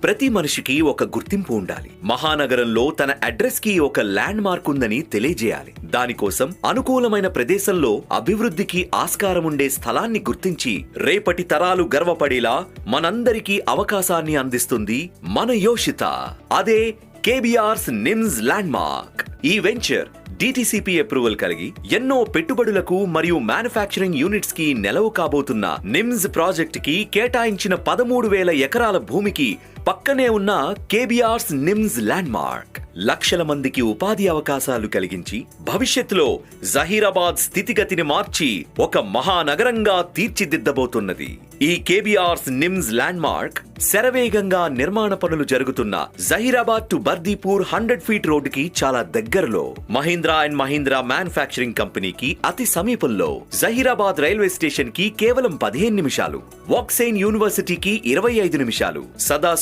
ప్రతి మనిషికి ఒక గుర్తింపు ఉండాలి. మహానగరంలో తన అడ్రస్ కి ఒక ల్యాండ్ మార్క్ ఉందని తెలియజేయాలి. దానికోసం అనుకూలమైన ప్రదేశంలో అభివృద్ధికి ఆస్కారం ఉండే స్థలాన్ని గుర్తించి రేపటి తరాలు గర్వపడేలా మనందరికీ అవకాశాన్ని అందిస్తుంది మన యోషిత. అదే కేబీఆర్స్ నిమ్స్ ల్యాండ్ మార్క్. ఈ వెంచర్ DTCP అప్రూవల్ కలిగి ఎన్నో పెట్టుబడులకు మరియు మ్యానుఫ్యాక్చరింగ్ యూనిట్స్ కి నెలవు కాబోతున్న నిమ్స్ ప్రాజెక్ట్ కి కేటాయించిన 13,000 ఎకరాల భూమికి పక్కనే ఉన్న కేబీఆర్స్ నిమ్స్ ల్యాండ్ మార్క్ లక్షల మందికి ఉపాధి అవకాశాలు కలిగించి భవిష్యత్తులో జహీరాబాద్ స్థితిగతిని మార్చి ఒక మహానగరంగా తీర్చిదిద్దబోతున్నది. ఈ కేబీఆర్స్ నిమ్స్ ల్యాండ్ మార్క్ శరవేగంగా నిర్మాణ పనులు జరుగుతున్న జహీరాబాద్ టు బర్దీపూర్ 100 ఫీట్ రోడ్డుకి చాలా దగ్గరలో, మహీంద్రా అండ్ మహీంద్రా మ్యానుఫ్యాక్చరింగ్ కంపెనీకి అతి సమీపంలో, జహీరాబాద్ రైల్వే స్టేషన్ కి కేవలం 15 నిమిషాలు, వాక్సేన్ యూనివర్సిటీకి 25 నిమిషాలు, సదాశివ